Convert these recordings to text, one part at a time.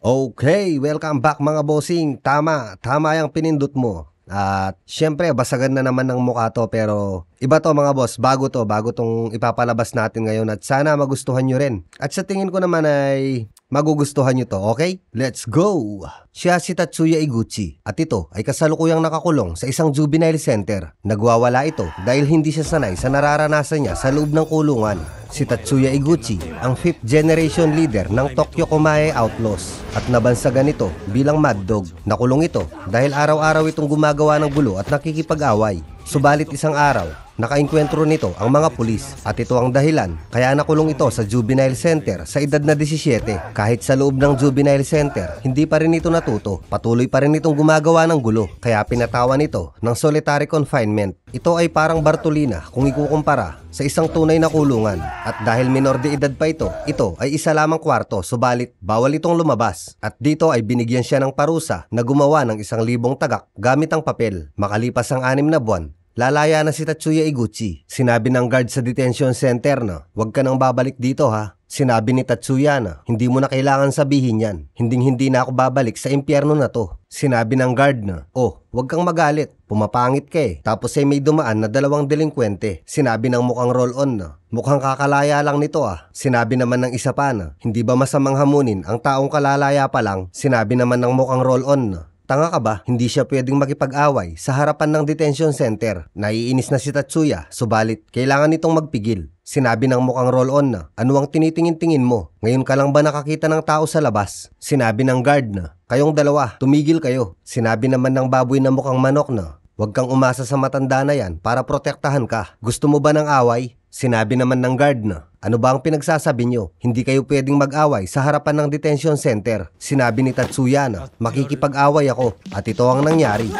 Okay, welcome back mga bossing. Tama yung pinindot mo. At syempre, basagan na naman ng mukha to, pero iba to mga boss, bago tong ipapalabas natin ngayon at sana magustuhan nyo rin. At sa tingin ko naman ay magugustuhan nyo to, okay? Let's go! Siya si Tatsuya Iguchi at ito ay kasalukuyang nakakulong sa isang juvenile center. Nagwawala ito dahil hindi siya sanay sa nararanasan niya sa loob ng kulungan. Si Tatsuya Iguchi ang 5th generation leader ng Tokyo Kumae Outlaws at nabansagan ito bilang Mad Dog. Nakulong ito dahil araw-araw itong gumagawa ng gulo at nakikipag-away. Subalit isang araw, nakainkwentro nito ang mga pulis at ito ang dahilan kaya nakulong ito sa juvenile center sa edad na 17. Kahit sa loob ng juvenile center, hindi pa rin ito natuto. Patuloy pa rin itong gumagawa ng gulo kaya pinatawan ito ng solitary confinement. Ito ay parang Bartolina kung ikukumpara sa isang tunay na kulungan. At dahil minor de edad pa ito ay isa lamang kwarto, subalit bawal itong lumabas. At dito ay binigyan siya ng parusa na gumawa ng 1,000 tagak gamit ang papel. Makalipas ang 6 na buwan, lalaya na si Tatsuya Iguchi. Sinabi ng guard sa detention center na, "Huwag ka nang babalik dito ha." Sinabi ni Tatsuya na, "Hindi mo na kailangan sabihin yan. Hindi na ako babalik sa impyerno na to." Sinabi ng guard na, "Oh, huwag kang magalit. Pumapangit ka eh." Tapos ay may dumaan na 2 delinkwente. Sinabi ng mukhang roll-on na, "Mukhang kakalaya lang nito ah." Sinabi naman ng isa pa na, "Hindi ba masamang hamunin ang taong kalalaya pa lang?" Sinabi naman ng mukhang roll-on na, "Tanga ka ba? Hindi siya pwedeng makipag-away sa harapan ng detention center." Naiinis na si Tatsuya, subalit kailangan nitong magpigil. Sinabi ng mukhang roll-on na, "Ano ang tinitingin-tingin mo? Ngayon ka lang ba nakakita ng tao sa labas?" Sinabi ng guard na, "Kayong dalawa, tumigil kayo." Sinabi naman ng baboy na mukhang manok na, "Huwag kang umasa sa matanda na yan para protektahan ka. Gusto mo ba ng away?" Sinabi naman ng guard na, "Ano ba ang pinagsasabi nyo? Hindi kayo pwedeng mag-away sa harapan ng detention center." Sinabi ni Tatsuya na, "Makikipag-away ako." At ito ang nangyari.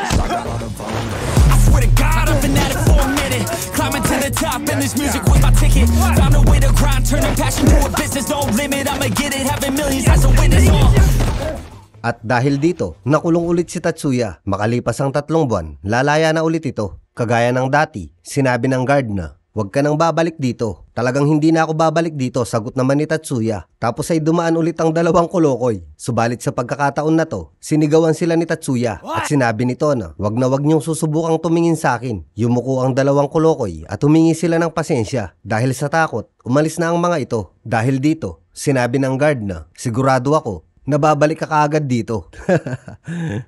Climbing to the top and this music was my ticket. Found a way to grind, turn a passion to a business. No limit, I'ma get it, having millions as a witness. At dahil dito, nakulong ulit si Tatsuya. Makalipas ang 3 buwan, lalaya na ulit ito. Kagaya ng dati, sinabi ng guard na, "Huwag ka nang babalik dito." "Talagang hindi na ako babalik dito," sagot naman ni Tatsuya. Tapos ay dumaan ulit ang 2 kolokoy. Subalit sa pagkakataon na to, sinigawan sila ni Tatsuya at sinabi nito na, "Wag na wag niyong susubukang tumingin sa akin." Yumuko ang 2 kolokoy at humingi sila ng pasensya. Dahil sa takot, umalis na ang mga ito. Dahil dito, sinabi ng guard na, "Sigurado ako, nababalik ka kaagad dito."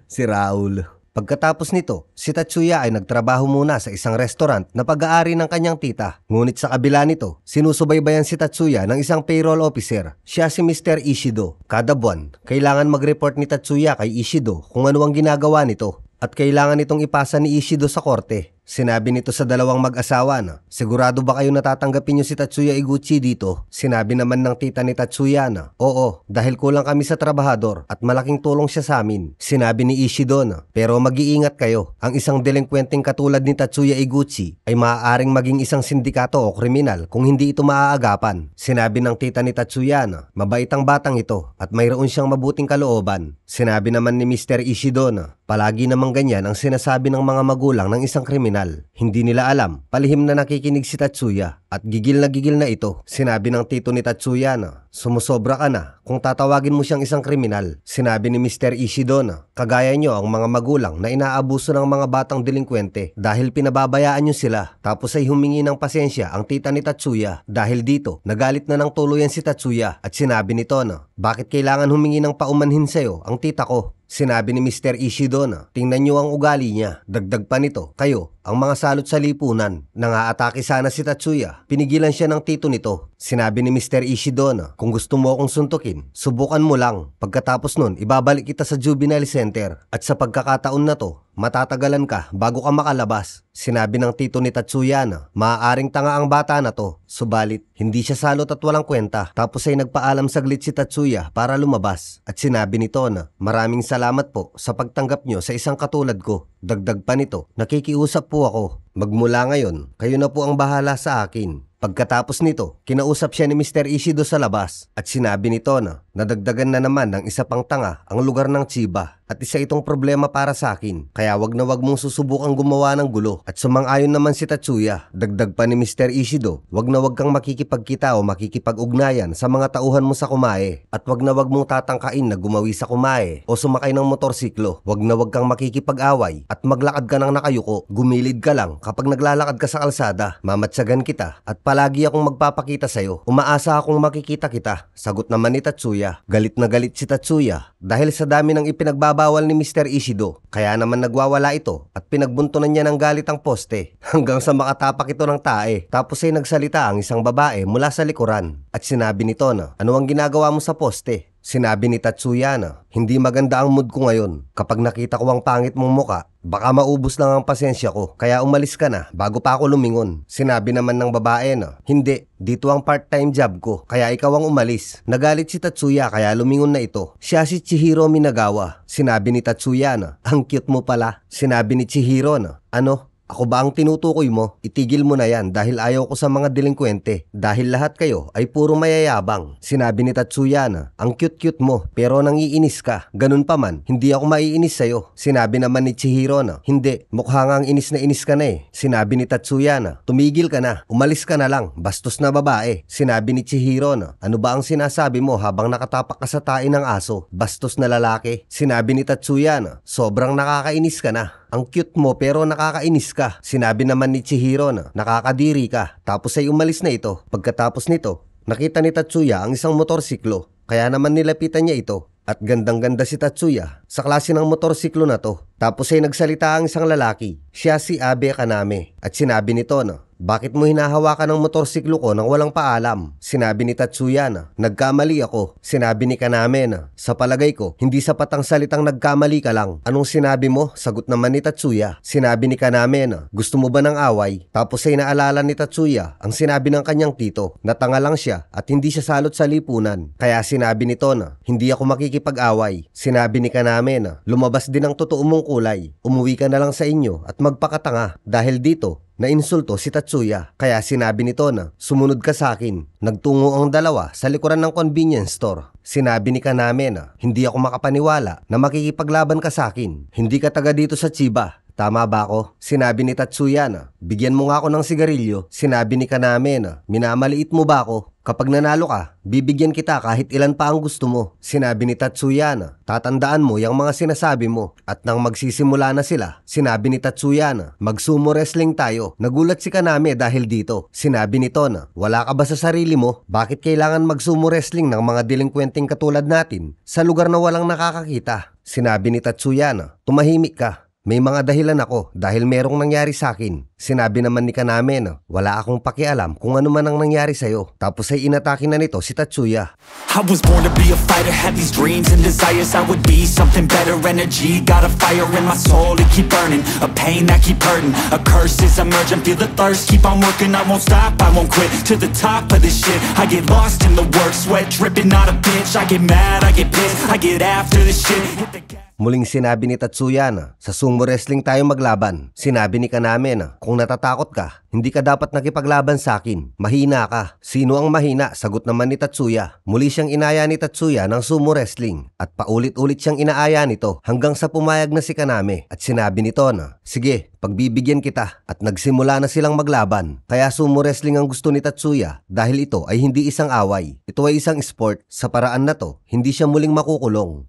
Si Raul. Pagkatapos nito, si Tatsuya ay nagtrabaho muna sa isang restaurant na pag-aari ng kanyang tita. Ngunit sa kabila nito, sinusubaybayan si Tatsuya ng isang payroll officer. Siya si Mr. Ishido. Kada buwan, kailangan mag-report ni Tatsuya kay Ishido kung ano ang ginagawa nito. At kailangan itong ipasa ni Ishido sa korte. Sinabi nito sa 2 mag-asawa na, "Sigurado ba kayo natatanggapin niyo si Tatsuya Iguchi dito?" Sinabi naman ng tita ni Tatsuya na, "Oo, dahil kulang kami sa trabahador at malaking tulong siya sa amin." Sinabi ni Ishido na, "Pero mag-iingat kayo. Ang isang delinkwenteng katulad ni Tatsuya Iguchi ay maaaring maging isang sindikato o kriminal kung hindi ito maaagapan." Sinabi ng tita ni Tatsuya na, "Mabait ang batang ito at mayroon siyang mabuting kalooban." Sinabi naman ni Mr. Ishido na, "Palagi namang ganyan ang sinasabi ng mga magulang ng isang kriminal." Hindi nila alam, palihim na nakikinig si Tatsuya at gigil na ito. Sinabi ng tito ni Tatsuya na, "Sumusobra ka na kung tatawagin mo siyang isang kriminal." Sinabi ni Mr. Ishido na, "Kagaya nyo ang mga magulang na inaabuso ng mga batang delinkwente dahil pinababayaan nyo sila." Tapos ay humingi ng pasensya ang tita ni Tatsuya. Dahil dito, nagalit na ng tuluyan si Tatsuya at sinabi nito na, "Bakit kailangan humingi ng paumanhin sa'yo ang tita ko?" Sinabi ni Mr. Ishido na, "Tingnan nyo ang ugali niya." Dagdag pa nito, "Kayo, ang mga salot sa lipunan." Nangaatake sana si Tatsuya. Pinigilan siya ng tito nito. Sinabi ni Mr. Ishido na, "Kung gusto mo akong suntukin, subukan mo lang. Pagkatapos nun, ibabalik kita sa juvenile center. At sa pagkakataon na to, matatagalan ka bago ka makalabas." Sinabi ng tito ni Tatsuya na, "Maaaring tanga ang bata na to." Subalit, hindi siya salot at walang kwenta. Tapos ay nagpaalam saglit si Tatsuya para lumabas. At sinabi nito na, "Maraming salamat po sa pagtanggap nyo sa isang katulad ko." Dagdag pa nito, "Nakikiusap po ako. Magmula ngayon, kayo na po ang bahala sa akin." Pagkatapos nito, kinausap siya ni Mr. Ishido sa labas at sinabi nito na, Nadagdagan na naman ng isa pang tanga ang lugar ng Chiba at isa itong problema para sa akin. Kaya wag na wag mong susubukang gumawa ng gulo. At sumang-ayon naman si Tatsuya. Dagdag pa ni Mr. Ishido, wag na wag kang makikipagkita o makikipag-ugnayan sa mga tauhan mo sa kumae. At wag na wag mong tatangkain na gumawi sa kumae o sumakay ng motorsiklo. Wag na wag kang makikipag-away at maglakad ka ng nakayuko. Gumilid ka lang kapag naglalakad ka sa kalsada. Mamatsagan kita at palagi akong magpapakita sa'yo. Umaasa akong makikita kita. Sagot naman ni Tatsuya. Galit na galit si Tatsuya dahil sa dami ng ipinagbabawal ni Mr. Ishido. Kaya naman nagwawala ito at pinagbuntunan niya ng galit ang poste hanggang sa makatapak ito ng tae. Tapos ay nagsalita ang isang babae mula sa likuran at sinabi nito na, ano ang ginagawa mo sa poste? Sinabi ni Tatsuya na, hindi maganda ang mood ko ngayon. Kapag nakita ko ang pangit mong muka, baka maubos lang ang pasensya ko. Kaya umalis ka na bago pa ako lumingon. Sinabi naman ng babae na, hindi, dito ang part-time job ko. Kaya ikaw ang umalis. Nagalit si Tatsuya kaya lumingon na ito. Siya si Chihiro Minagawa. Sinabi ni Tatsuya na, ang cute mo pala. Sinabi ni Chihiro na, ano? Ako ba ang tinutukoy mo? Itigil mo na yan dahil ayaw ko sa mga delinkwente. Dahil lahat kayo ay puro mayayabang. Sinabi ni Tatsuya na, ang cute-cute mo pero nangiinis ka. Ganun pa man, hindi ako maiinis sa'yo. Sinabi naman ni Chihiro na, hindi, mukha nga ang inis na inis ka na eh. Sinabi ni Tatsuya na, tumigil ka na, umalis ka na lang, bastos na babae. Sinabi ni Chihiro na, ano ba ang sinasabi mo habang nakatapak ka sa tae ng aso? Bastos na lalaki. Sinabi ni Tatsuya na, sobrang nakakainis ka na. Ang cute mo pero nakakainis ka. Sinabi naman ni Chihiro na nakakadiri ka. Tapos ay umalis na ito. Pagkatapos nito, nakita ni Tatsuya ang isang motorsiklo. Kaya naman nilapitan niya ito. At gandang-ganda si Tatsuya sa klase ng motorsiklo na to. Tapos ay nagsalita ang isang lalaki. Siya si Abe Kaname. At sinabi nito na, bakit mo hinahawakan ng motorsiklo ko nang walang paalam? Sinabi ni Tatsuya na, nagkamali ako. Sinabi ni Kaname na, sa palagay ko, hindi sapat ang salitang nagkamali ka lang. Anong sinabi mo? Sagot naman ni Tatsuya. Sinabi ni Kaname na, gusto mo ba ng away? Tapos ay naalala ni Tatsuya ang sinabi ng kanyang tito. Natanga lang siya at hindi siya salot sa lipunan. Kaya sinabi nito na, hindi ako makikipag-away. Sinabi ni Kaname na, lumabas din ang totoo mong kulay. Umuwi ka na lang sa inyo at magpakatanga. Dahil dito, nainsulto si Tatsuya. Kaya sinabi nito na, sumunod ka sa akin. Nagtungo ang dalawa sa likuran ng convenience store. Sinabi ni Kaname na, hindi ako makapaniwala na makikipaglaban ka sa akin. Hindi ka taga dito sa Chiba. Tama ba ako? Sinabi ni Tatsuya na, bigyan mo nga ako ng sigarilyo. Sinabi ni Kaname na, minamaliit mo ba ako? Kapag nanalo ka, bibigyan kita kahit ilan pa ang gusto mo. Sinabi ni Tatsuya na, tatandaan mo yung mga sinasabi mo. At nang magsisimula na sila, sinabi ni Tatsuya na, mag-sumo wrestling tayo. Nagulat si Kaname dahil dito. Sinabi nito na, wala ka ba sa sarili mo? Bakit kailangan mag-sumo wrestling ng mga delinkwenteng katulad natin sa lugar na walang nakakakita? Sinabi ni Tatsuya na, tumahimik ka. May mga dahilan ako dahil merong nangyari sa akin. Sinabi naman ni Kaname na wala akong pakialam kung ano man ang nangyari sa'yo. Tapos ay inatake na nito si Tatsuya. I was born to be a fighter, had these dreams and desires. I would be something better, energy, got a fire in my soul to keep burning, a pain that keep hurting, a curse is emerging, feel the thirst, keep on working, I won't stop, I won't quit, to the top of this shit, I get lost in the work, sweat dripping, not a bitch, I get mad, I get pissed, I get after this shit, hit the gas. Muling sinabi ni Tatsuya na, sa sumo wrestling tayo maglaban. Sinabi ni Kaname na, kung natatakot ka, hindi ka dapat nakipaglaban sa akin. Mahina ka. Sino ang mahina? Sagot naman ni Tatsuya. Muli siyang inaya ni Tatsuya ng sumo wrestling. At paulit-ulit siyang inaaya nito hanggang sa pumayag na si Kaname. At sinabi nito na, sige, pagbibigyan kita. At nagsimula na silang maglaban. Kaya sumo wrestling ang gusto ni Tatsuya dahil ito ay hindi isang away. Ito ay isang sport. Sa paraan na to, hindi siya muling makukulong.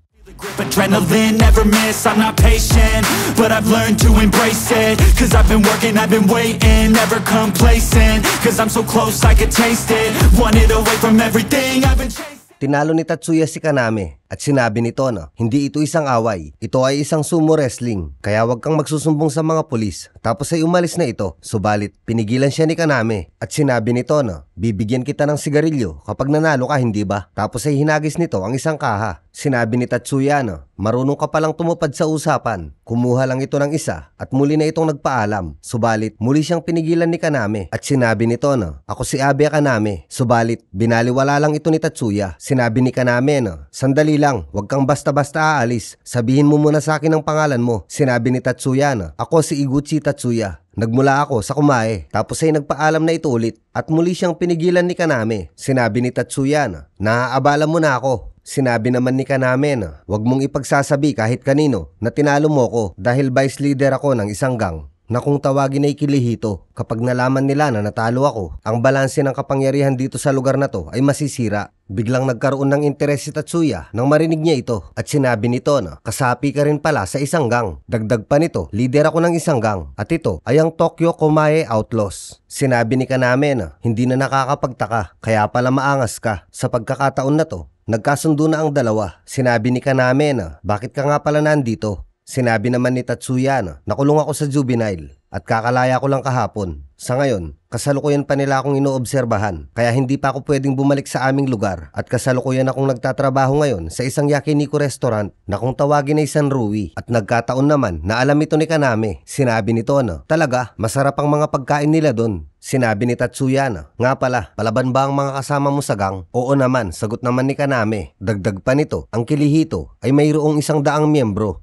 Adrenaline, never miss, I'm not patient, but I've learned to embrace it, cause I've been working, I've been waiting, never complacent, cause I'm so close I could taste it, wanted away from everything I've been chasing. Tinalo ni Tatsuya si Kaname at sinabi nito na hindi ito isang away, ito ay isang sumo wrestling, kaya wag kang magsusumbong sa mga pulis. Tapos ay umalis na ito, subalit pinigilan siya ni Kaname at sinabi nito na bibigyan kita ng sigarilyo kapag nanalo ka, hindi ba? Tapos ay hinagis nito ang isang kaha. Sinabi ni Tatsuya na marunong ka palang tumupad sa usapan. Kumuha lang ito ng isa at muli na itong nagpaalam. Subalit muli siyang pinigilan ni Kaname at sinabi nito na ako si Abe Kaname. Subalit binaliwala lang ito ni Tatsuya. Sinabi ni Kaname na sandali lang, wag kang basta-basta aalis. Sabihin mo muna sa akin ang pangalan mo. Sinabi ni Tatsuya na ako si Iguchi Tatsuya. Nagmula ako sa kumae. Tapos ay nagpaalam na ito ulit at muli siyang pinigilan ni Kaname. Sinabi ni Tatsuya na naaabala mo na ako. Sinabi naman ni Kaname na huwag mong ipagsasabi kahit kanino na tinalo mo ko dahil vice leader ako ng isang gang na kung tawagin ay Kirihito. Kapag nalaman nila na natalo ako, ang balanse ng kapangyarihan dito sa lugar na to ay masisira. Biglang nagkaroon ng interes si Tatsuya nang marinig niya ito at sinabi nito na kasapi ka rin pala sa isang gang. Dagdag pa nito, leader ako ng isang gang at ito ay ang Tokyo Komae Outlaws. Sinabi ni Kaname na hindi na nakakapagtaka kaya pala maangas ka. Sa pagkakataon na to, nagkasundo na ang dalawa. Sinabi ni Kaname na bakit ka nga pala nandito? Sinabi naman ni Tatsuya na nakulong ako sa juvenile at kakalaya ko lang kahapon. Sa ngayon, kasalukuyan pa nila akong inoobserbahan kaya hindi pa ako pwedeng bumalik sa aming lugar at kasalukuyan akong nagtatrabaho ngayon sa isang yakiniku restaurant na kung tawagin ay Sanrui at nagkataon naman na alam ito ni Kaname. Sinabi nito na talaga masarap ang mga pagkain nila doon. Sinabi ni Tatsuya na nga pala, palaban ba ang mga kasama mo sa gang? Oo naman, sagot naman ni Kaname. Dagdag pa nito, ang Kirihito ay mayroong 100 miyembro.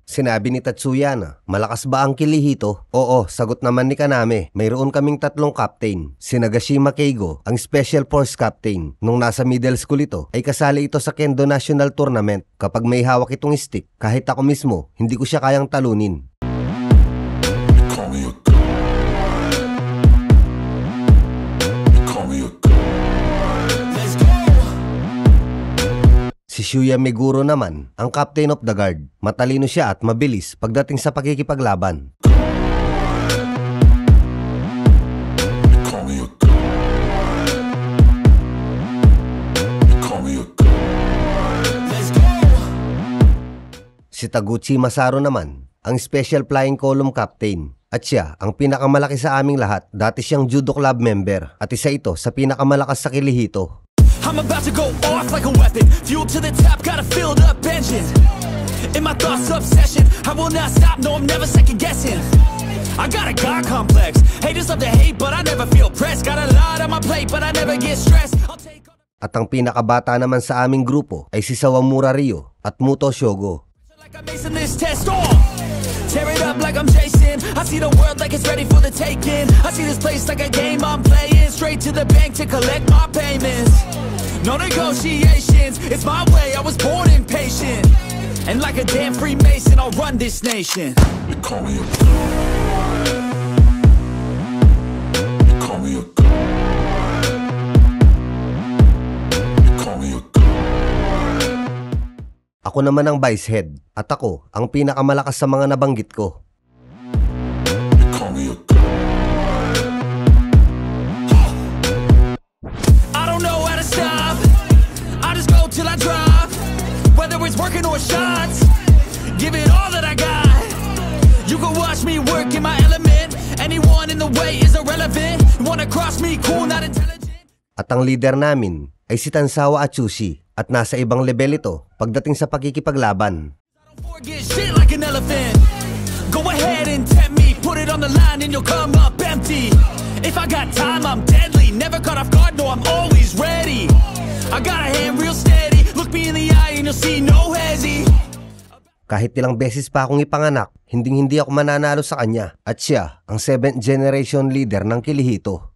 Sinabi ni Tatsuya na malakas ba ang Kirihito? Oo, sagot naman ni Kaname. Mayroon kaming 3 captain. Si Nagashima Keigo, ang Special Force Captain. Nung nasa middle school ito, ay kasali ito sa Kendo National Tournament. Kapag may hawak itong stick, kahit ako mismo, hindi ko siya kayang talunin. Si Shuya Meguro naman, ang Captain of the Guard. Matalino siya at mabilis pagdating sa pakikipaglaban. Si Taguchi Masaru naman, ang Special Flying Column Captain. At siya, ang pinakamalaki sa aming lahat. Dati siyang judo club member at isa ito sa pinakamalakas sa Kirihito. I'm about to go off like a weapon. Fuel to the top, got a filled up engine. In my thoughts, obsession. I will not stop, no, I'm never second guessing. I got a God complex. Haters love to hate, but I never feel pressed. Got a lot on my plate, but I never get stressed. At ang pinakabata naman sa aming grupo ay si Sawamura Ryo at Muto Shogo. Like I'm acing this test, tear it up like I'm Jason. I see the world like it's ready for the taking. I see this place like a game I'm playing. Straight to the bank to collect my payments. No negotiations, it's my way, I was born impatient. And like a damn Freemason, I'll run this nation. You call me a god. You call me a god. You call me a god. Ako naman ang vice head at ako ang pinakamalakas sa mga nabanggit ko. You call me a god. I don't know how to stop. I just go till I drop. Whether it's working or shots, give it all that I got. You can watch me work in my element. Anyone in the way is irrelevant. You wanna cross me, cool, not intelligent. At ang leader namin ay si Tansawa Atsushi at nasa ibang level ito pagdating sa pakikipaglaban. I don't forget shit like an elephant. Go ahead and tempt me, put it on the line and you'll come up empty. If I got time, I'm deadly. Never caught off guard, no, I'm always ready. I got a hand real steady. Look me in the eye and you'll see no hesi. Kahit ilang beses pa akong ipanganak, hindi ako mananalo sa kanya at siya ang 7th generation leader ng Kirihito.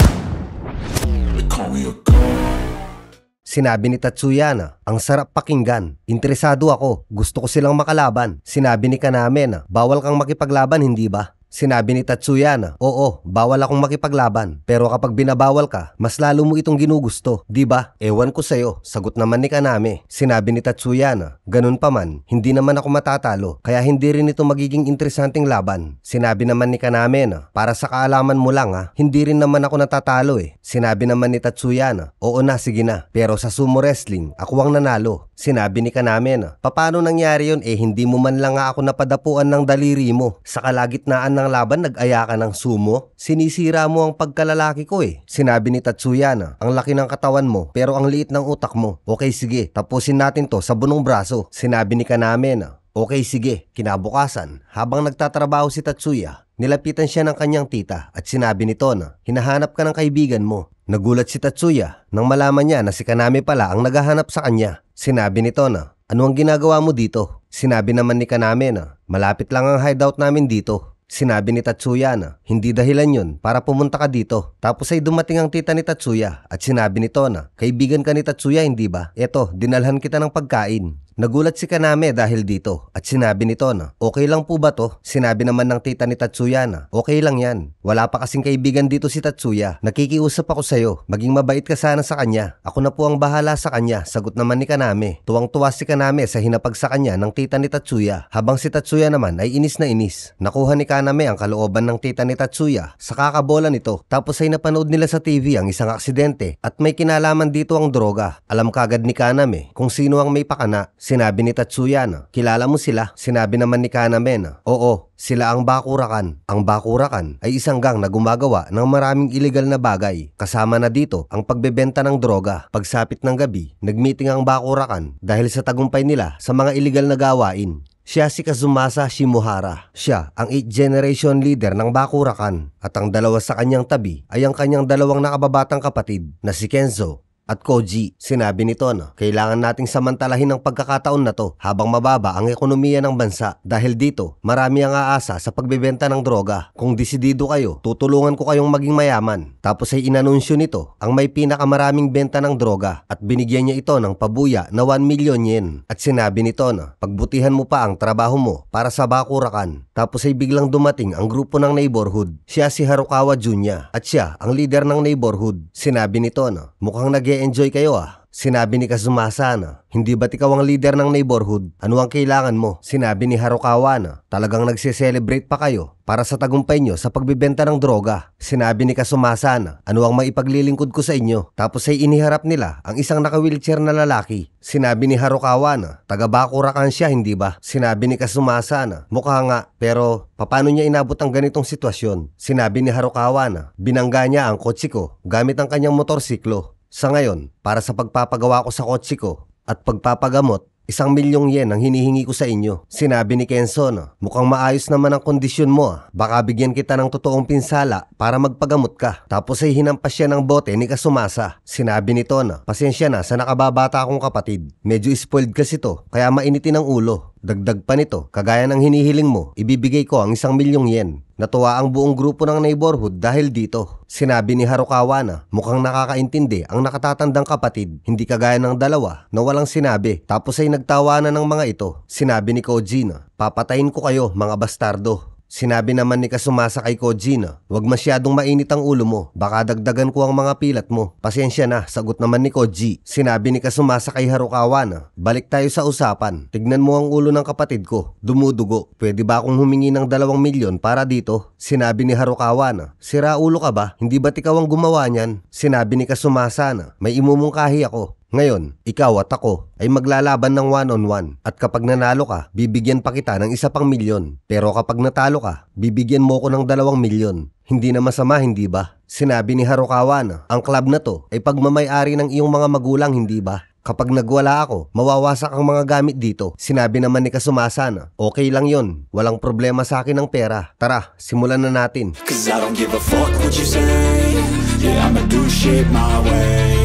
Sinabi ni Tatsuya na ang sarap pakinggan. Interesado ako, gusto ko silang makalaban. Sinabi ni Kaname na bawal kang makipaglaban, hindi ba? Sinabi ni Tatsuya na, oo, bawal akong makipaglaban. Pero kapag binabawal ka, mas lalo mo itong ginugusto. Di ba? Ewan ko sa'yo. Sagot naman ni Kaname. Sinabi ni Tatsuya na, ganun pa man, hindi naman ako matatalo. Kaya hindi rin ito magiging interesanting laban. Sinabi naman ni Kaname na, para sa kaalaman mo lang ha, hindi rin naman ako natatalo eh. Sinabi naman ni Tatsuya na, oo na, sige na. Pero sa sumo wrestling, ako ang nanalo. Sinabi ni Kaname na, paano nangyari yun eh hindi mo man lang ako napadapuan ng daliri mo. Sa kalagitnaan ng laban nag-aya ka ng sumo? Sinisira mo ang pagkalalaki ko eh. Sinabi ni Tatsuya na, ang laki ng katawan mo pero ang liit ng utak mo. Okay sige, tapusin natin to sa bunong braso. Sinabi ni Kaname na, okay sige. Kinabukasan, habang nagtatrabaho si Tatsuya, nilapitan siya ng kanyang tita at sinabi nito na, hinahanap ka ng kaibigan mo. Nagulat si Tatsuya nang malaman niya na si Kaname pala ang naghahanap sa kanya. Sinabi nito na, ano ang ginagawa mo dito? Sinabi naman ni Kaname na, malapit lang ang hideout namin dito. Sinabi ni Tatsuya na hindi dahilan yun para pumunta ka dito. Tapos ay dumating ang tita ni Tatsuya at sinabi nito na, kaibigan ka ni Tatsuya hindi ba? Eto, dinalhan kita ng pagkain. Nagulat si Kaname dahil dito at sinabi nito na, okay lang po ba to? Sinabi naman ng tita ni Tatsuya na, okay lang yan. Wala pa kasing kaibigan dito si Tatsuya. Nakikiusap ako sa'yo. Maging mabait ka sana sa kanya. Ako na po ang bahala sa kanya. Sagot naman ni Kaname. Tuwang-tuwa si Kaname sa hinapag sa kanya ng tita ni Tatsuya. Habang si Tatsuya naman ay inis na inis. Nakuha ni Kaname ang kalooban ng tita ni Tatsuya sa kakabola nito. Tapos ay napanood nila sa TV ang isang aksidente at may kinalaman dito ang droga. Alam kagad ni Kaname kung sino ang may pakana. Sinabi ni Tatsuya na, kilala mo sila? Sinabi naman ni Kaname na, oo, sila ang Bakurakan. Ang Bakurakan ay isang gang na gumagawa ng maraming illegal na bagay. Kasama na dito ang pagbebenta ng droga. Pagsapit ng gabi, nagmeeting ang Bakurakan dahil sa tagumpay nila sa mga illegal na gawain. Siya si Kazumasa Shimohara. Siya ang 8th generation leader ng Bakurakan at ang dalawa sa kanyang tabi ay ang kanyang dalawang nakababatang kapatid na si Kenzo at Koji. Sinabi nito na kailangan nating samantalahin ang pagkakataon na to habang mababa ang ekonomiya ng bansa dahil dito marami ang aasa sa pagbebenta ng droga. Kung desidido kayo, tutulungan ko kayong maging mayaman. Tapos ay inanunsyo nito ang may pinakamaraming benta ng droga at binigyan niya ito ng pabuya na 1 million yen. At sinabi nito na pagbutihan mo pa ang trabaho mo para sa Bakurakan. Tapos ay biglang dumating ang grupo ng neighborhood. Siya si Harukawa Junya at siya ang leader ng neighborhood. Sinabi nito na mukhang nag-e-enjoy kayo ah. Sinabi ni Kazumasa na, hindi ba't ikaw ang leader ng neighborhood? Ano ang kailangan mo? Sinabi ni Harukawa na, talagang nagse-celebrate pa kayo para sa tagumpay nyo sa pagbibenta ng droga. Sinabi ni Kazumasa na, ano ang maipaglilingkod ko sa inyo? Tapos ay iniharap nila ang isang naka-wheelchair na lalaki. Sinabi ni Harukawa na, taga Bakurakan siya hindi ba? Sinabi ni Kazumasa na, mukha nga, pero paano niya inabot ang ganitong sitwasyon? Sinabi ni Harukawa na, binangga niya ang kotse ko gamit ang kanyang motorsiklo. Sa ngayon, para sa pagpapagawa ko sa kotse ko at pagpapagamot, 1 milyong yen ang hinihingi ko sa inyo. Sinabi ni Kenzo na, mukhang maayos naman ang kondisyon mo ah. Baka bigyan kita ng totoong pinsala para magpagamot ka. Tapos ay hinampas siya ng bote ni Kazumasa. Sinabi nito na, pasensya na sa nakababata akong kapatid. Medyo spoiled kasi to, kaya mainitin ang ulo. Dagdag pa nito, kagaya ng hinihiling mo, ibibigay ko ang 1 milyong yen. Natuwa ang buong grupo ng neighborhood dahil dito. Sinabi ni Harukawa na mukhang nakakaintindi ang nakatatandang kapatid, hindi kagaya ng dalawa na walang sinabi. Tapos ay nagtawanan ng mga ito. Sinabi ni Koji na, papatayin ko kayo mga bastardo. Sinabi naman ni Kazumasa kay Koji na, huwag masyadong mainit ang ulo mo, baka dagdagan ko ang mga pilat mo. Pasensya na, sagot naman ni Koji. Sinabi ni Kazumasa kay Harukawa na, balik tayo sa usapan. Tignan mo ang ulo ng kapatid ko, dumudugo. Pwede ba akong humingi ng 2 milyon para dito? Sinabi ni Harukawa na, sira ulo ka ba? Hindi ba't ikaw ang gumawa niyan? Sinabi ni Kazumasa na, may imumungkahi ako. Ngayon, ikaw at ako ay maglalaban ng 1-on-1 at kapag nanalo ka, bibigyan pa kita ng 1 pang milyon. Pero kapag natalo ka, bibigyan mo ko ng 2 milyon. Hindi na masama, hindi ba? Sinabi ni Harukawa na, ang club na to ay pagmamay-ari ng iyong mga magulang, hindi ba? Kapag nagwala ako, mawawasak ang mga gamit dito. Sinabi naman ni Kazumasa na, okay lang yon, walang problema sa akin ng pera. Tara, simulan na natin. Cause I don't give a fuck what you say. Yeah, I'ma do shit my way.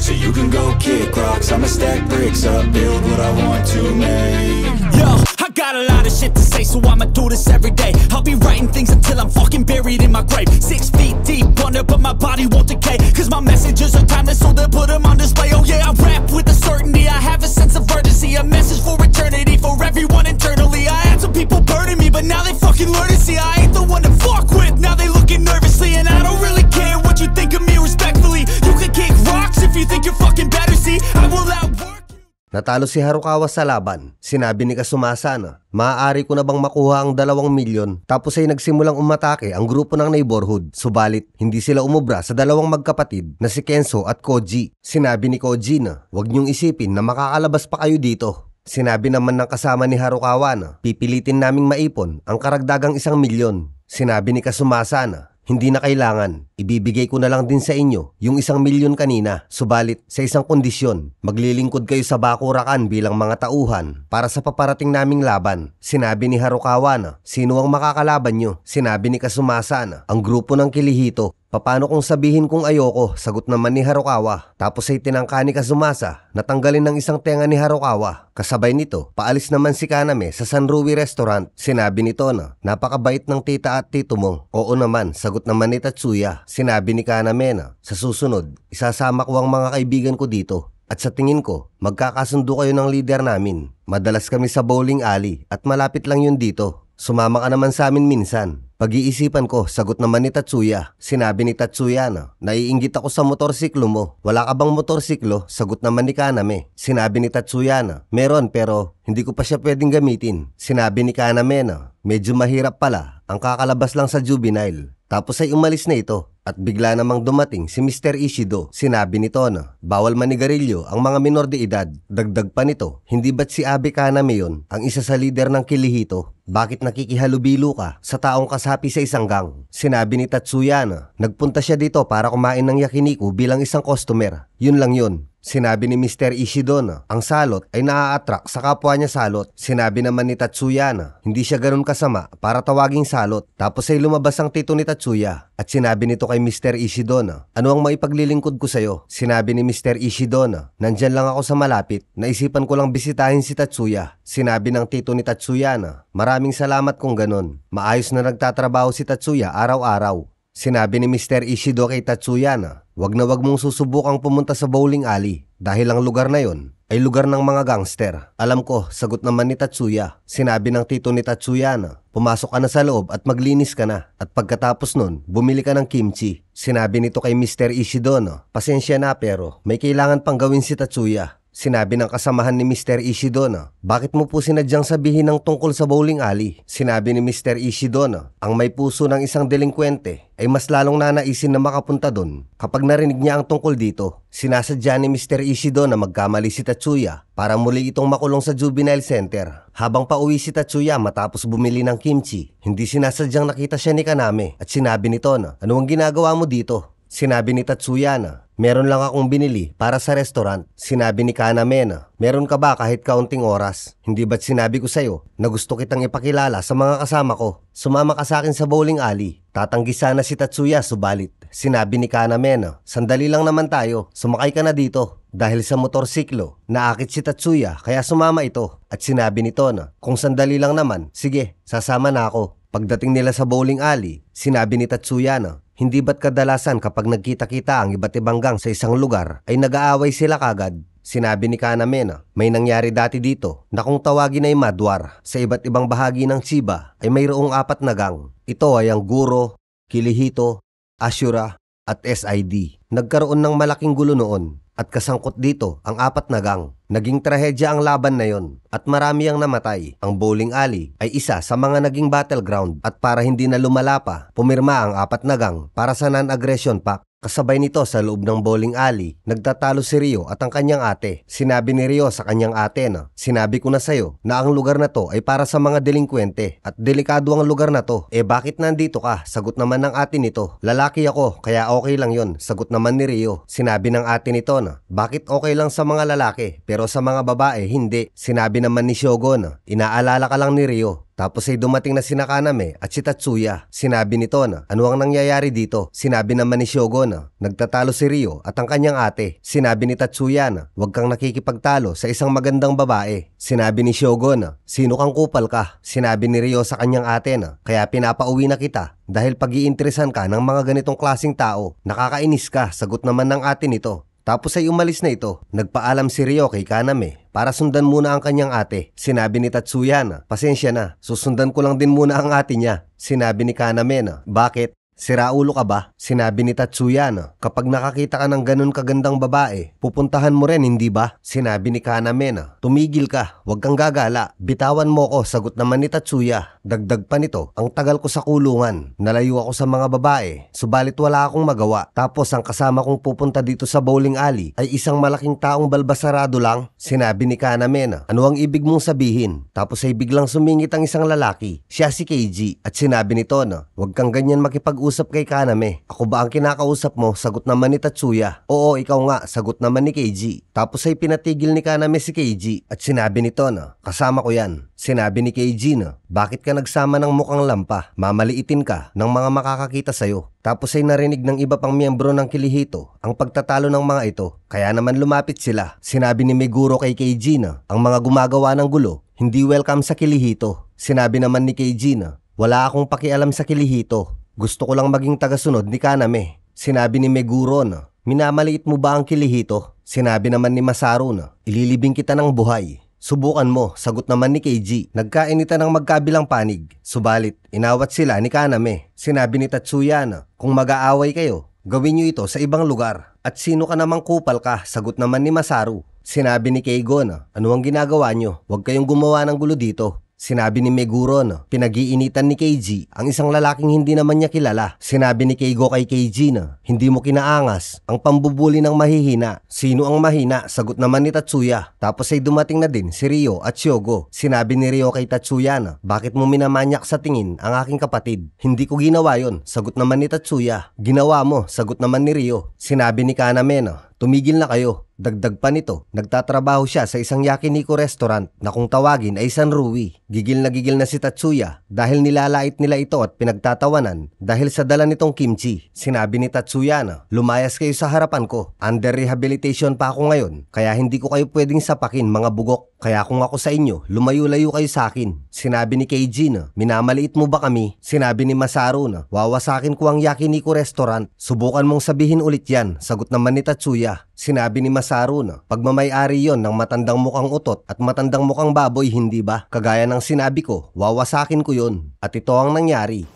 So you can go kick rocks, I'ma stack bricks up, build what I want to make. Yo, I got a lot of shit to say, so I'ma do this every day. I'll be writing things until I'm fucking buried in my grave. 6 feet deep under, but my body won't decay. Cause my messages are timeless, so they'll put them on display. Oh yeah, I rap with a certainty, I have a sense of urgency. A message for eternity, for everyone internally. I had some people burning me, but now they fucking learn to see I ain't the one to fuck with, now they looking nervously. And I don't really care what you think of me respectfully. You can kick rocks if you think you're fucking better, see, I will outwork you. Natalo si Harukawa sa laban. Sinabi ni Kazumasa na, maaari ko na bang makuha ang 2 milyon? Tapos ay nagsimulang umatake ang grupo ng neighborhood. Subalit, hindi sila umubra sa 2 magkapatid na si Kenzo at Koji. Sinabi ni Koji na, huwag niyong isipin na makakalabas pa kayo dito. Sinabi naman ng kasama ni Harukawa na, pipilitin naming maipon ang karagdagang 1 milyon. Sinabi ni Kazumasa na, hindi na kailangan. Ibibigay ko na lang din sa inyo yung 1 milyon kanina. Subalit, sa isang kondisyon, maglilingkod kayo sa Bakurakan bilang mga tauhan para sa paparating naming laban. Sinabi ni Harukawa na, sino ang makakalaban nyo? Sinabi ni Kazumasa na, ang grupo ng Kirihito. Paano kung sabihin kong ayoko? Sagot naman ni Harukawa. Tapos ay tinangka ni Kazumasa na tanggalin ng isang tenga ni Harukawa. Kasabay nito, paalis naman si Kaname sa Sanrui Restaurant. Sinabi nito na, napakabait ng tita at tito mo. Oo naman, sagot naman ni Tatsuya. Sinabi ni Kaname na, sa susunod, isasama ko ang mga kaibigan ko dito. At sa tingin ko, magkakasundo kayo ng leader namin. Madalas kami sa bowling alley at malapit lang yun dito. Sumama ka naman sa amin minsan. Pag-iisipan ko, sagot naman ni Tatsuya. Sinabi ni Tatsuya na, naiinggit ako sa motorsiklo mo. Wala ka bang motorsiklo? Sagot naman ni Kaname. Sinabi ni Tatsuya na, meron pero hindi ko pa siya pwedeng gamitin. Sinabi ni Kaname na, medyo mahirap pala. Ang kakalabas lang sa juvenile. Tapos ay umalis na ito. At bigla namang dumating si Mr. Ishido. Sinabi nito na, bawal manigarilyo ang mga minor de edad. Dagdag pa nito, hindi ba't si Abe Kaname yun, ang isa sa leader ng Kirihito? Bakit nakikihalubilo ka sa taong kasapi sa isang gang? Sinabi ni Tatsuya na, nagpunta siya dito para kumain ng yakiniku bilang isang customer. Yun lang yun. Sinabi ni Mr. Ishido na ang salot ay naa-attract sa kapwa niya salot. Sinabi naman ni Tatsuya na hindi siya ganun kasama para tawaging salot. Tapos ay lumabas ang tito ni Tatsuya at sinabi nito kay Mr. Ishido na, ano ang maipaglilingkod ko sa'yo? Sinabi ni Mr. Ishido na, nandyan lang ako sa malapit. Naisipan ko lang bisitahin si Tatsuya. Sinabi ng tito ni Tatsuya na, maraming salamat kung ganun. Maayos na nagtatrabaho si Tatsuya araw-araw. Sinabi ni Mr. Ishido kay Tatsuya na, wag na wag mong susubukang pumunta sa bowling alley dahil ang lugar na yon ay lugar ng mga gangster. Alam ko, sagot naman ni Tatsuya. Sinabi ng tito ni Tatsuya na, pumasok ka na sa loob at maglinis ka na. At pagkatapos nun, bumili ka ng kimchi. Sinabi nito kay Mr. Ishido na, pasensya na pero may kailangan pang gawin si Tatsuya. Sinabi ng kasamahan ni Mr. Ishido na, bakit mo po sinadyang sabihin ng tungkol sa bowling alley? Sinabi ni Mr. Ishido na, ang may puso ng isang delinkwente ay mas lalong nanaisin na makapunta doon kapag narinig niya ang tungkol dito. Sinasadya ni Mr. Ishido na magkamali si Tatsuya para muli itong makulong sa juvenile center. Habang pauwi si Tatsuya matapos bumili ng kimchi, hindi sinasadyang nakita siya ni Kaname at sinabi nito na, ano ang ginagawa mo dito? Sinabi ni Tatsuya na, meron lang akong binili para sa restaurant. Sinabi ni Kaname na, meron ka ba kahit kaunting oras? Hindi ba't sinabi ko sa'yo na gusto kitang ipakilala sa mga kasama ko? Sumama ka sa akin sa bowling alley. Tatanggi sana si Tatsuya subalit. Sinabi ni Kaname na, sandali lang naman tayo, sumakay ka na dito. Dahil sa motorsiklo, naakit si Tatsuya kaya sumama ito. At sinabi nito na, kung sandali lang naman, sige, sasama na ako. Pagdating nila sa bowling alley, sinabi ni Tatsuya na, hindi ba't kadalasan kapag nagkita-kita ang iba't ibang gang sa isang lugar ay nag-aaway sila kagad? Sinabi ni Kaname na, may nangyari dati dito na kung tawagin ay madwar. Sa iba't ibang bahagi ng Chiba ay mayroong 4 na gang. Ito ay ang Guro, Kirihito, Ashura at SID. Nagkaroon ng malaking gulo noon at kasangkot dito ang 4 na gang. Naging trahedya ang laban na yon at marami ang namatay. Ang bowling alley ay isa sa mga naging battleground at para hindi na lumala pa, pumirma ang 4 na gang para sa non-aggression pact. Kasabay nito sa loob ng bowling alley, nagtatalo si Ryo at ang kanyang ate. Sinabi ni Ryo sa kanyang ate na, sinabi ko na sa'yo na ang lugar na to ay para sa mga delinkwente at delikado ang lugar na to. Bakit nandito ka? Sagot naman ng ate nito, lalaki ako kaya okay lang yon. Sagot naman ni Ryo. Sinabi ng ate nito na, bakit okay lang sa mga lalaki pero sa mga babae hindi? Sinabi naman ni Shogo na, inaalala ka lang ni Ryo. Tapos ay dumating na sina Kaname at si Tatsuya. Sinabi nito na, ano ang nangyayari dito? Sinabi naman ni Shogo na, nagtatalo si Ryo at ang kanyang ate. Sinabi ni Tatsuya na, huwag kang nakikipagtalo sa isang magandang babae. Sinabi ni Shogo na, sino kang kupal ka? Sinabi ni Ryo sa kanyang ate na, kaya pinapauwi na kita dahil pag-iinteresan ka ng mga ganitong klaseng tao. Nakakainis ka, sagot naman ng ate nito. Tapos ay umalis na ito. Nagpaalam si Ryo kay Kaname para sundan muna ang kanyang ate. Sinabi ni Tatsuya na, pasensya na, susundan ko lang din muna ang ate niya. Sinabi ni Kaname na, bakit? Sira ulo ka ba? Sinabi ni Tatsuya na, kapag nakakita ka ng ganun kagandang babae, pupuntahan mo rin, hindi ba? Sinabi ni Kaname na, tumigil ka, huwag kang gagala, bitawan mo ko, sagot naman ni Tatsuya. Dagdag pa nito, ang tagal ko sa kulungan, nalayo ako sa mga babae, subalit wala akong magawa. Tapos ang kasama kong pupunta dito sa bowling alley ay isang malaking taong balbasarado lang. Sinabi ni Kaname na, ano ang ibig mong sabihin? Tapos ay biglang sumingit ang isang lalaki, siya si Keiji, at sinabi nito na, huwag kang ganyan makipag nakikipag-usap kay Kaname. Ako ba ang kinakausap mo? Sagot naman ni Tatsuya. Oo, ikaw nga, sagot naman ni Keiji. Tapos ay pinatigil ni Kaname si Keiji at sinabi nito na, kasama ko yan. Sinabi ni Keiji na, bakit ka nagsama ng mukhang lampa? Mamaliitin ka ng mga makakakita sa'yo. Tapos ay narinig ng iba pang miyembro ng Kirihito ang pagtatalo ng mga ito. Kaya naman lumapit sila. Sinabi ni Meguro kay Keiji na, ang mga gumagawa ng gulo, hindi welcome sa Kirihito. Sinabi naman ni Keiji na, wala akong pakialam sa Kirihito. Gusto ko lang maging tagasunod ni Kaname. Sinabi ni Meguro na, minamaliit mo ba ang Kirihito? Sinabi naman ni Masaru na, ililibing kita ng buhay. Subukan mo, sagot naman ni Keiji. Nagkainitan ng magkabilang panig. Subalit, inawat sila ni Kaname. Sinabi ni Tatsuya na, kung mag-aaway kayo, gawin nyo ito sa ibang lugar. At sino ka namang kupal ka? Sagot naman ni Masaru. Sinabi ni Keigo na, ano ang ginagawa nyo? Huwag kayong gumawa ng gulo dito. Sinabi ni Meguro na pinag-iinitan ni Keiji ang isang lalaking hindi naman niya kilala. Sinabi ni Keigo kay Keiji na hindi mo kinaangas ang pambubuli ng mahihina. Sino ang mahina? Sagot naman ni Tatsuya. Tapos ay dumating na din si Ryo at Shogo. Sinabi ni Ryo kay Tatsuya na bakit mo minamanyak sa tingin ang aking kapatid? Hindi ko ginawa yon. Sagot naman ni Tatsuya. Ginawa mo. Sagot naman ni Ryo. Sinabi ni Kaname na tumigil na kayo. Dagdag pa nito, nagtatrabaho siya sa isang yakiniku restaurant na kung tawagin ay Sanrui. Gigil na si Tatsuya dahil nilalait nila ito at pinagtatawanan dahil sa dala nitong kimchi. Sinabi ni Tatsuya na, lumayas kayo sa harapan ko. Under rehabilitation pa ako ngayon, kaya hindi ko kayo pwedeng sapakin mga bugok. Kaya kung ako sa inyo, lumayo-layo kayo sa akin. Sinabi ni Keiji na, minamaliit mo ba kami? Sinabi ni Masaru na, wawasakin ko ang yakiniku restaurant. Subukan mong sabihin ulit yan. Sagot naman ni Tatsuya. Sinabi ni Masaru na, pagmamay-ari yon ng matandang mukhang utot at matandang mukhang baboy, hindi ba? Kagaya ng sinabi ko, wawasakin ko yon. At ito ang nangyari.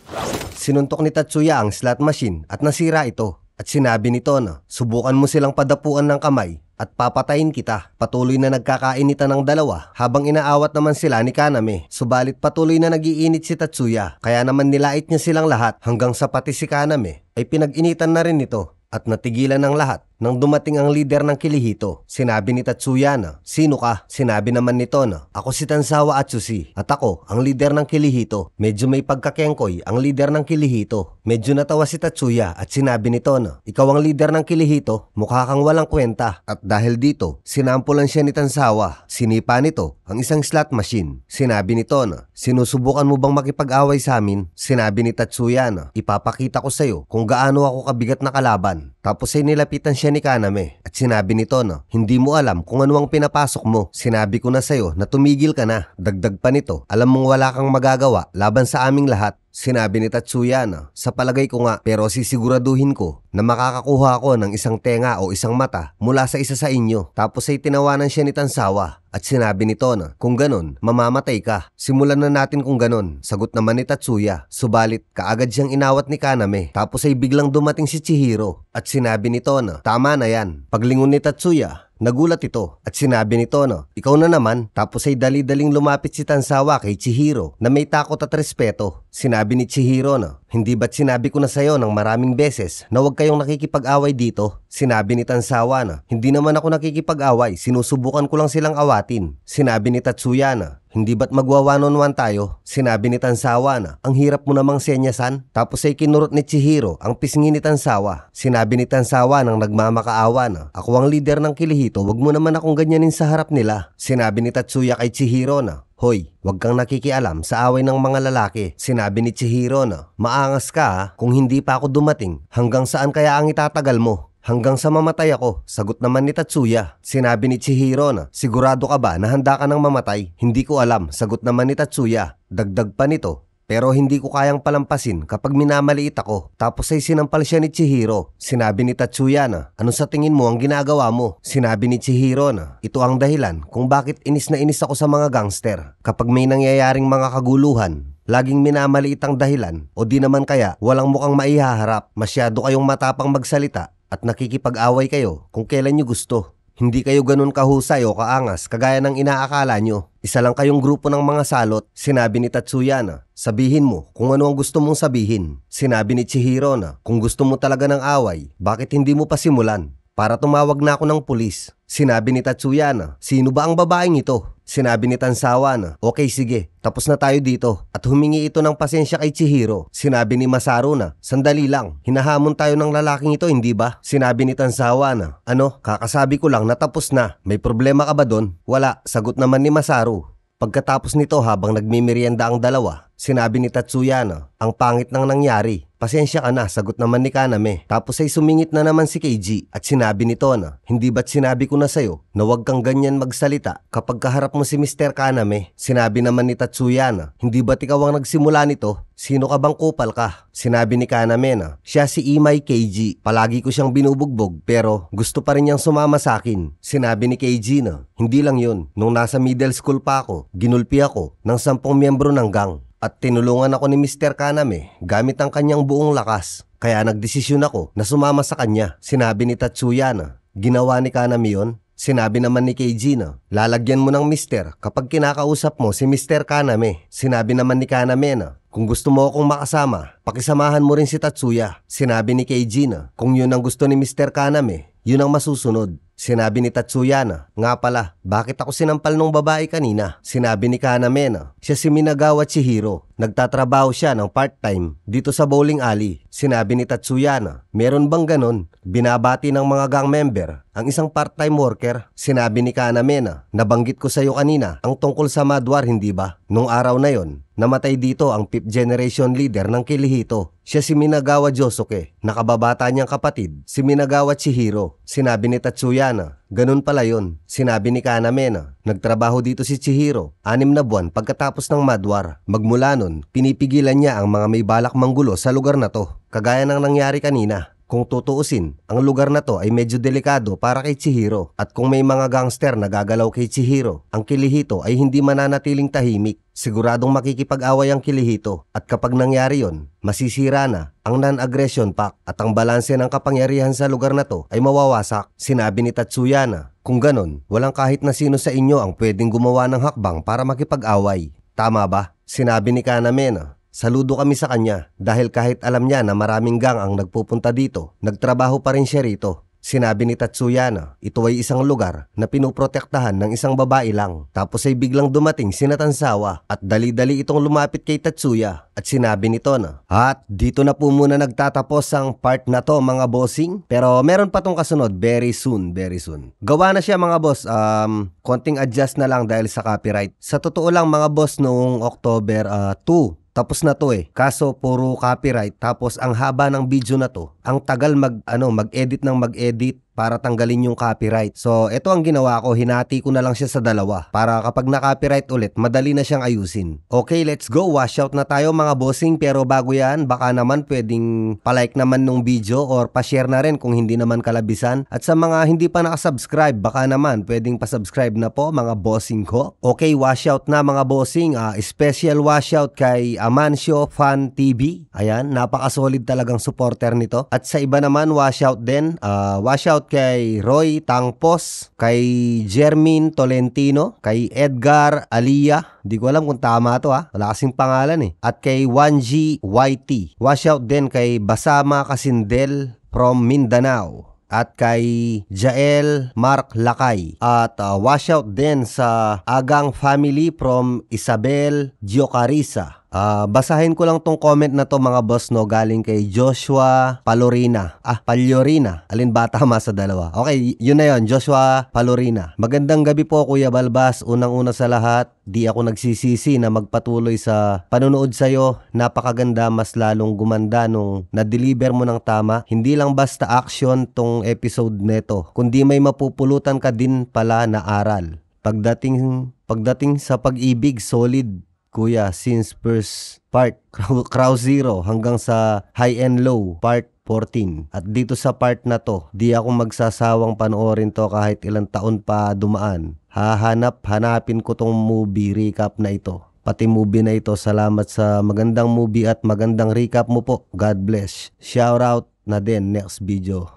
Sinuntok ni Tatsuya ang slot machine at nasira ito. At sinabi nito na, subukan mo silang padapuan ng kamay at papatayin kita. Patuloy na nagkakainitan ng dalawa habang inaawat naman sila ni Kaname. Subalit patuloy na nagiinit si Tatsuya, kaya naman nilait niya silang lahat hanggang sa pati si Kaname ay pinag-initan na rin nito. At natigilan ng lahat nang dumating ang leader ng Kirihito. Sinabi ni Tatsuya na, sino ka? Sinabi naman nito na, ako si Tanzawa Atsushi at ako ang leader ng Kirihito. Medyo may pagkakengkoy ang leader ng Kirihito. Medyo natawa si Tatsuya at sinabi nito na, ikaw ang leader ng Kirihito, mukha kang walang kwenta. At dahil dito, sinampulan siya ni Tanzawa. Sinipa nito ang isang slot machine. Sinabi nito na, sinusubukan mo bang makipag-away sa amin? Sinabi ni Tatsuya na, ipapakita ko sa'yo kung gaano ako kabigat na kalaban. Tapos ay nilapitan siya ni Kaname at sinabi nito na, hindi mo alam kung ano ang pinapasok mo. Sinabi ko na sa'yo na tumigil ka na. Dagdag pa nito, alam mong wala kang magagawa laban sa aming lahat. Sinabi ni Tatsuya na, sa palagay ko nga, pero sisiguraduhin ko na makakakuha ako ng isang tenga o isang mata mula sa isa sa inyo. Tapos ay tinawanan siya ni Tanzawa at sinabi nito na, kung ganon, mamamatay ka. Simulan na natin kung ganon. Sagot naman ni Tatsuya. Subalit, kaagad siyang inawat ni Kaname. Tapos ay biglang dumating si Chihiro at sinabi nito na, tama na yan. Paglingon ni Tatsuya, nagulat ito at sinabi nito na, ikaw na naman. Tapos ay dali-daling lumapit si Tanzawa kay Chihiro na may takot at respeto. Sinabi ni Chihiro na, hindi ba't sinabi ko na sa'yo ng maraming beses na huwag kayong nakikipag-away dito? Sinabi ni Tanzawa na, hindi naman ako nakikipag-away, sinusubukan ko lang silang awatin. Sinabi ni Tatsuya na, hindi ba't magwa-one-on-one tayo? Sinabi ni Tanzawa na, ang hirap mo namang senyasan. Tapos ay kinurot ni Chihiro ang pisngi ni Tanzawa. Sinabi ni Tanzawa nang nagmamakaawa na, ako ang leader ng Kirihito, wag mo naman akong ganyanin sa harap nila. Sinabi ni Tatsuya kay Chihiro na, hoy, wag kang nakikialam sa away ng mga lalaki. Sinabi ni Chihiro na, maangas ka ha, kung hindi pa ako dumating. Hanggang saan kaya ang itatagal mo? Hanggang sa mamatay ako, sagot naman ni Tatsuya. Sinabi ni Chihiro na, sigurado ka ba na handa ka nang mamatay? Hindi ko alam, sagot naman ni Tatsuya. Dagdag pa nito, pero hindi ko kayang palampasin kapag minamaliit ako. Tapos ay sinampal siya ni Chihiro. Sinabi ni Tatsuya na, ano sa tingin mo ang ginagawa mo? Sinabi ni Chihiro na, ito ang dahilan kung bakit inis na inis ako sa mga gangster. Kapag may nangyayaring mga kaguluhan, laging minamaliit ang dahilan o di naman kaya walang mukhang maihaharap. Masyado kayong matapang magsalita at nakikipag-away kayo kung kailan nyo gusto. Hindi kayo ganun kahusay o kaangas kagaya ng inaakala nyo. Isa lang kayong grupo ng mga salot. Sinabi ni Tatsuya na, sabihin mo kung ano ang gusto mong sabihin. Sinabi ni Chihiro na, kung gusto mo talaga ng away, bakit hindi mo pa simulan? para tumawag na ako ng pulis. Sinabi ni Tatsuya na, sino ba ang babaeng ito? Sinabi ni Tansawa na, okay sige, tapos na tayo dito. At humingi ito ng pasensya kay Chihiro. Sinabi ni Masaru na, sandali lang, hinahamon tayo ng lalaking ito, hindi ba? Sinabi ni Tansawa na, ano, kakasabi ko lang na tapos na. May problema ka ba doon? Wala, sagot naman ni Masaru. Pagkatapos nito habang nagmimerienda ang dalawa, sinabi ni Tatsuya na, ang pangit nang nangyari. Pasensya ka na, sagot naman ni Kaname. Tapos ay sumingit na naman si Keiji at sinabi nito na, hindi ba't sinabi ko na sa'yo na huwag kang ganyan magsalita kapag kaharap mo si Mr. Kaname? Sinabi naman ni Tatsuya na, hindi ba't ikaw ang nagsimula nito? Sino ka bang kupal ka? Sinabi ni Kaname na, siya si Imai Keiji. Palagi ko siyang binubugbog pero gusto pa rin niyang sumama sa akin. Sinabi ni Keiji na, hindi lang yun. Nung nasa middle school pa ako, ginulpi ako ng 10 miyembro ng gang. At tinulungan ako ni Mr. Kaname gamit ang kanyang buong lakas. Kaya nagdesisyon ako na sumama sa kanya. Sinabi ni Tatsuya na, ginawa ni Kaname yun? Sinabi naman ni Keiji na, lalagyan mo ng mister kapag kinakausap mo si Mr. Kaname. Sinabi naman ni Kaname na, kung gusto mo akong makasama, pakisamahan mo rin si Tatsuya. Sinabi ni Keiji na, kung yun ang gusto ni Mr. Kaname, yun ang masusunod. Sinabi ni Tatsuya na, nga pala, bakit ako sinampal nung babae kanina? Sinabi ni Kaname na, siya si Minagawa Chihiro. Nagtatrabaho siya ng part-time dito sa bowling alley. Sinabi ni Tatsuya na, meron bang ganon? Binabati ng mga gang member ang isang part-time worker. Sinabi ni Kaname na, nabanggit ko sa'yo kanina ang tungkol sa Madwar, hindi ba? Nung araw na yon, namatay dito ang 5th generation leader ng Kirihito. Siya si Minagawa Josuke. Nakababata niyang kapatid, si Minagawa Chihiro. Sinabi ni Tatsuya na, ganun pala yun. Sinabi ni Kaname na, nagtrabaho dito si Chihiro 6 na buwan pagkatapos ng Madwar. Magmula nun, pinipigilan niya ang mga may balak manggulo sa lugar na to. Kagaya ng nangyari kanina. Kung tutuusin, ang lugar na to ay medyo delikado para kay Chihiro. At kung may mga gangster na gagalaw kay Chihiro, ang Kirihito ay hindi mananatiling tahimik. Siguradong makikipag-away ang Kirihito. At kapag nangyari yon, masisira na ang non-aggression pact at ang balanse ng kapangyarihan sa lugar na to ay mawawasak. Sinabi ni Tatsuya na, kung ganon, walang kahit na sino sa inyo ang pwedeng gumawa ng hakbang para makipag-away. Tama ba? Sinabi ni Kaname na, saludo kami sa kanya dahil kahit alam niya na maraming gang ang nagpupunta dito, nagtrabaho pa rin siya rito. Sinabi ni Tatsuya na ito ay isang lugar na pinuprotektahan ng isang babae lang. Tapos ay biglang dumating si Tansawa at dali-dali itong lumapit kay Tatsuya at sinabi nito na, at dito na po muna nagtatapos ang part na to mga bossing. Pero meron pa tong kasunod very soon, very soon. Gawa na siya mga boss, konting adjust na lang dahil sa copyright. Sa totoo lang mga boss, noong October 2, tapos na to eh. Kaso puro copyright. Tapos ang haba ng video na to. Ang tagal mag-edit ng mag-edit para tanggalin yung copyright. So, ito ang ginawa ko. Hinati ko na lang siya sa dalawa. Para kapag na-copyright ulit, madali na siyang ayusin. Okay, let's go. Wash out na tayo mga bossing. Pero bago yan, baka naman pwedeng palike naman nung video or pa-share na rin kung hindi naman kalabisan. At sa mga hindi pa nakasubscribe, baka naman pwedeng pa-subscribe na po mga bossing ko. Okay, wash out na mga bossing. Special wash out kay Amancio Fan TV. Ayan, napaka-solid talagang supporter nito. At sa iba naman, wash out din. Wash out kay Roy Tangpos, kay Jermin Tolentino, kay Edgar Alia, di ko alam kung tama to wala kasing pangalan eh, at kay 1G YT. Wash out din kay Basama Kasindel from Mindanao at kay Jael Mark Lakay. At wash out din sa Agang family from Isabel Giocarisa. Basahin ko lang tong comment na to mga boss no, galing kay Joshua Palorina. Palorina. Alin ba tama sa dalawa? Okay, yun na yun, Joshua Palorina. Magandang gabi po Kuya Balbas. Unang-una sa lahat, di ako nagsisisi na magpatuloy sa panonood sa'yo. Napakaganda, mas lalong gumanda nung na-deliver mo ng tama. Hindi lang basta action tong episode neto, kundi may mapupulutan ka din pala na aral. Pagdating sa pag-ibig, solid Kuya, since first part, Crow Zero hanggang sa High and Low, part 14. At dito sa part na to, di ako magsasawang panoorin to kahit ilang taon pa dumaan. Hanapin ko tong movie recap na ito. Pati movie na ito, salamat sa magandang movie at magandang recap mo po. God bless. Shout out na din next video.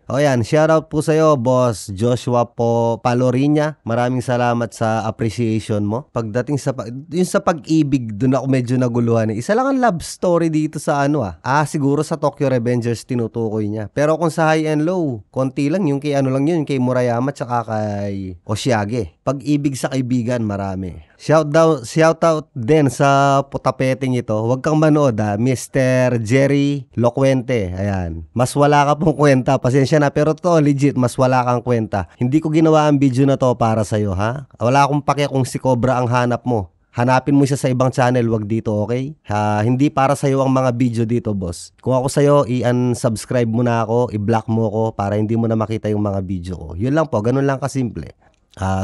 O yan, shoutout po sa'yo, Boss Joshua po Palorinya. Maraming salamat sa appreciation mo. Pagdating sa, yung sa pag-ibig, dun ako medyo naguluhan. Isa lang ang love story dito sa ano siguro sa Tokyo Revengers tinutukoy niya. Pero kung sa High and Low, konti lang yung kay ano lang yun, kay Murayama tsaka kay Oshiage. Pag-ibig sa kaibigan, marami. Shoutout din sa putapeting ito. Huwag kang manood Mr. Jerry Locuente. Ayan. Mas wala ka pong kwenta. Pasensya na. Pero to legit, mas wala kang kwenta. Hindi ko ginawa ang video na to para sa'yo, ha? Wala akong pake kung si Cobra ang hanap mo. Hanapin mo siya sa ibang channel, wag dito, okay? Hindi para sa'yo ang mga video dito, boss. Kung ako sa'yo, i-unsubscribe mo na ako, i-block mo ako para hindi mo na makita yung mga video ko. Yun lang po, ganun lang kasimple.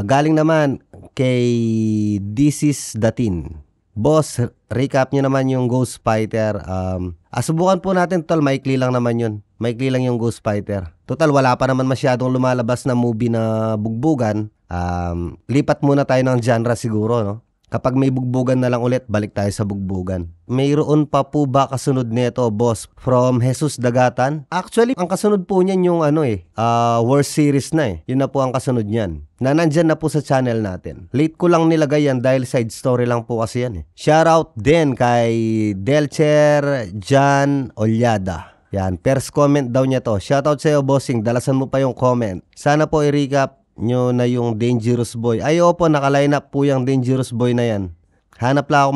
Galing naman kay This is Datin. Boss, recap nyo naman yung Ghost Fighter. Subukan po natin, total, maikli lang naman yun. Maikli lang yung Ghost Fighter. Total, wala pa naman masyadong lumalabas na movie na bugbugan. Lipat muna tayo ng genre siguro, no? Kapag may bugbugan na lang ulit, balik tayo sa bugbugan. Mayroon pa po ba kasunod nito, boss? From Jesus Dagatan? Actually, ang kasunod po niyan yung Worst Series na eh. Yun na po ang kasunod niyan. Na nandyan na po sa channel natin. Late ko lang nilagay yan dahil side story lang po kasi yan eh. Shoutout din kay Delcher Jan Olyada. Yan, first comment daw niya to. Shoutout sa'yo, bossing. Dalasan mo pa yung comment. Sana po i-recap nyo na yung Dangerous Boy. Ay, opo, naka-line up po yung Dangerous Boy na yan. Hanap lang ako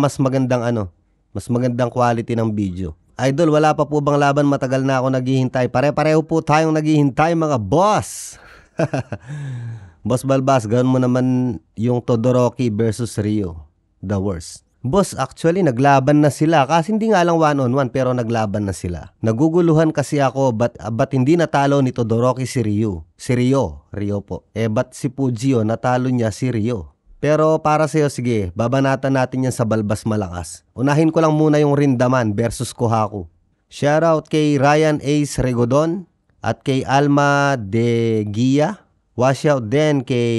mas magandang quality ng video. Idol, wala pa po bang laban? Matagal na ako naghihintay. Pare-pareho po tayong naghihintay, mga boss. Boss Balbas, gawin mo naman yung Todoroki versus Ryo. The worst. Boss, actually, naglaban na sila. Kasi hindi nga lang one-on-one, pero naglaban na sila. Naguguluhan kasi ako, ba't hindi natalo ni Todoroki si Ryo? Si Ryo po. Ba't si Fujio natalo niya si Ryo? Pero para sa'yo, sige, babanatan natin yan sa Balbas Malakas. Unahin ko lang muna yung Rindaman versus Kohaku. Shoutout kay Ryan Ace Regodon at kay Alma de Gia. Washout din kay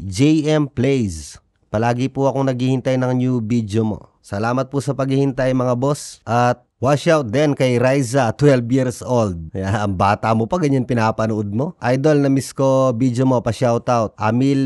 JM Plays. Palagi po akong naghihintay ng new video mo. Salamat po sa paghihintay, mga boss. At washout din kay Riza, 12 years old. Ang bata mo pa, ganyan pinapanood mo. Idol, na miss ko video mo, pa-shoutout. Amil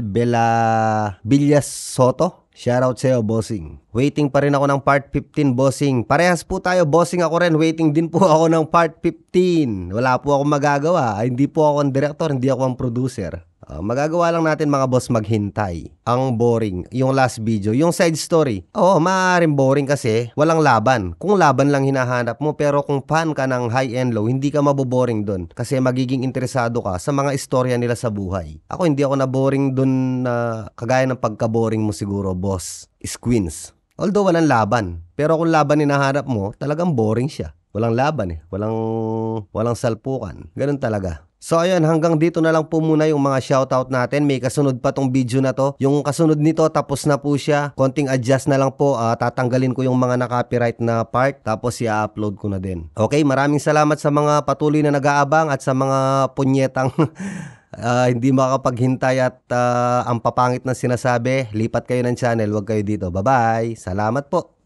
Villas Soto. Shoutout sa'yo, bossing. Waiting pa rin ako ng part 15, bossing. Parehas po tayo, bossing, ako rin. Waiting din po ako ng part 15. Wala po akong magagawa. Hindi po ako ang director, hindi ako ang producer. Magagawa lang natin, mga boss, maghintay. Ang boring, yung last video, yung side story. Maaaring boring kasi walang laban. Kung laban lang hinahanap mo, pero kung fan ka ng high and low, hindi ka maboboring dun. Kasi magiging interesado ka sa mga istorya nila sa buhay. Ako, hindi ako naboring dun na kagaya ng pagka-boring mo siguro, boss. Squins. Although walang laban. Pero kung laban hinahanap mo, talagang boring siya. Walang laban eh. Walang salpukan. Ganun talaga. So ayun, hanggang dito na lang po muna yung mga shoutout natin. May kasunod pa tong video na to. Yung kasunod nito, tapos na po siya. Konting adjust na lang po. Tatanggalin ko yung mga na-copyright na part. Tapos i-upload ko na din. Okay, maraming salamat sa mga patuloy na nag-aabang at sa mga punyetang hindi makapaghintay at ang papangit na sinasabi. Lipat kayo ng channel, wag kayo dito. Bye-bye. Salamat po.